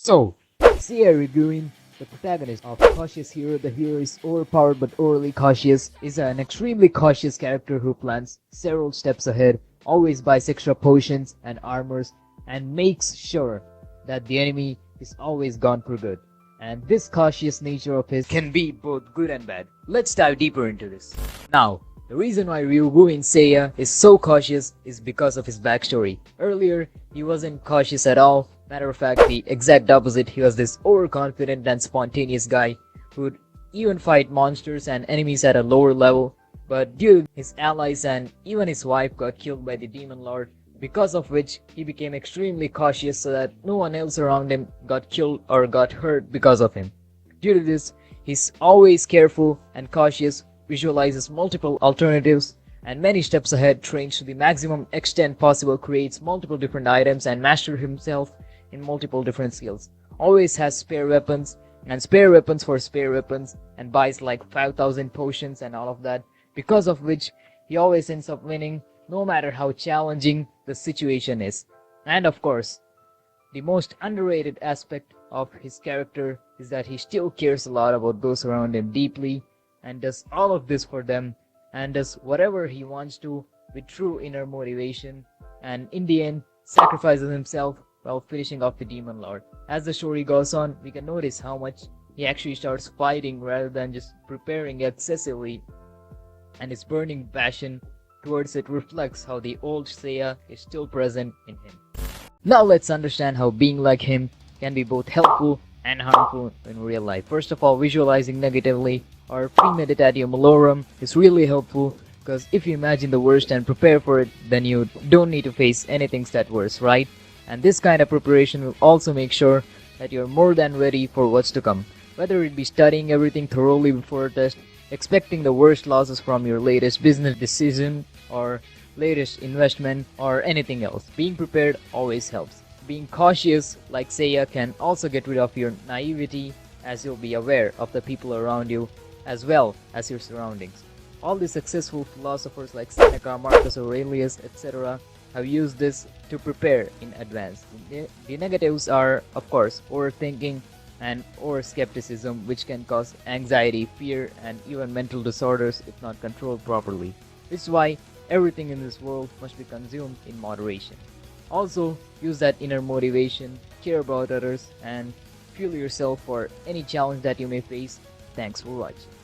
So, Seiya Ryuuguuin, the protagonist of Cautious Hero, the hero is overpowered but overly cautious, is an extremely cautious character who plans several steps ahead, always buys extra potions and armors, and makes sure that the enemy is always gone for good. And this cautious nature of his can be both good and bad. Let's dive deeper into this. Now, the reason why Ryuuguuin Seiya is so cautious is because of his backstory. Earlier, he wasn't cautious at all. Matter of fact, the exact opposite, he was this overconfident and spontaneous guy who'd even fight monsters and enemies at a lower level. But due to his allies and even his wife got killed by the Demon Lord, because of which he became extremely cautious so that no one else around him got killed or got hurt because of him. Due to this, he's always careful and cautious, visualizes multiple alternatives, and many steps ahead, trains to the maximum extent possible, creates multiple different items, and masters himself in multiple different skills. Always has spare weapons, and spare weapons for spare weapons, and buys like 5,000 potions and all of that, because of which he always ends up winning no matter how challenging the situation is. And of course, the most underrated aspect of his character is that he still cares a lot about those around him deeply, and does all of this for them, and does whatever he wants to with true inner motivation, and in the end sacrifices himself while finishing off the Demon Lord. As the story goes on, we can notice how much he actually starts fighting rather than just preparing excessively, and his burning passion towards it reflects how the old Seiya is still present in him. Now let's understand how being like him can be both helpful and harmful in real life. First of all, visualizing negatively or premeditatio malorum is really helpful, because if you imagine the worst and prepare for it, then you don't need to face anything that worse, right? And this kind of preparation will also make sure that you're more than ready for what's to come. Whether it be studying everything thoroughly before a test, expecting the worst losses from your latest business decision or latest investment, or anything else, being prepared always helps. Being cautious like Seiya can also get rid of your naivety, as you'll be aware of the people around you as well as your surroundings. All the successful philosophers like Seneca, Marcus Aurelius, etc. have used this to prepare in advance. The negatives are, of course, overthinking and over-skepticism, which can cause anxiety, fear, and even mental disorders if not controlled properly. This is why everything in this world must be consumed in moderation. Also, use that inner motivation, care about others, and fuel yourself for any challenge that you may face. Thanks for watching.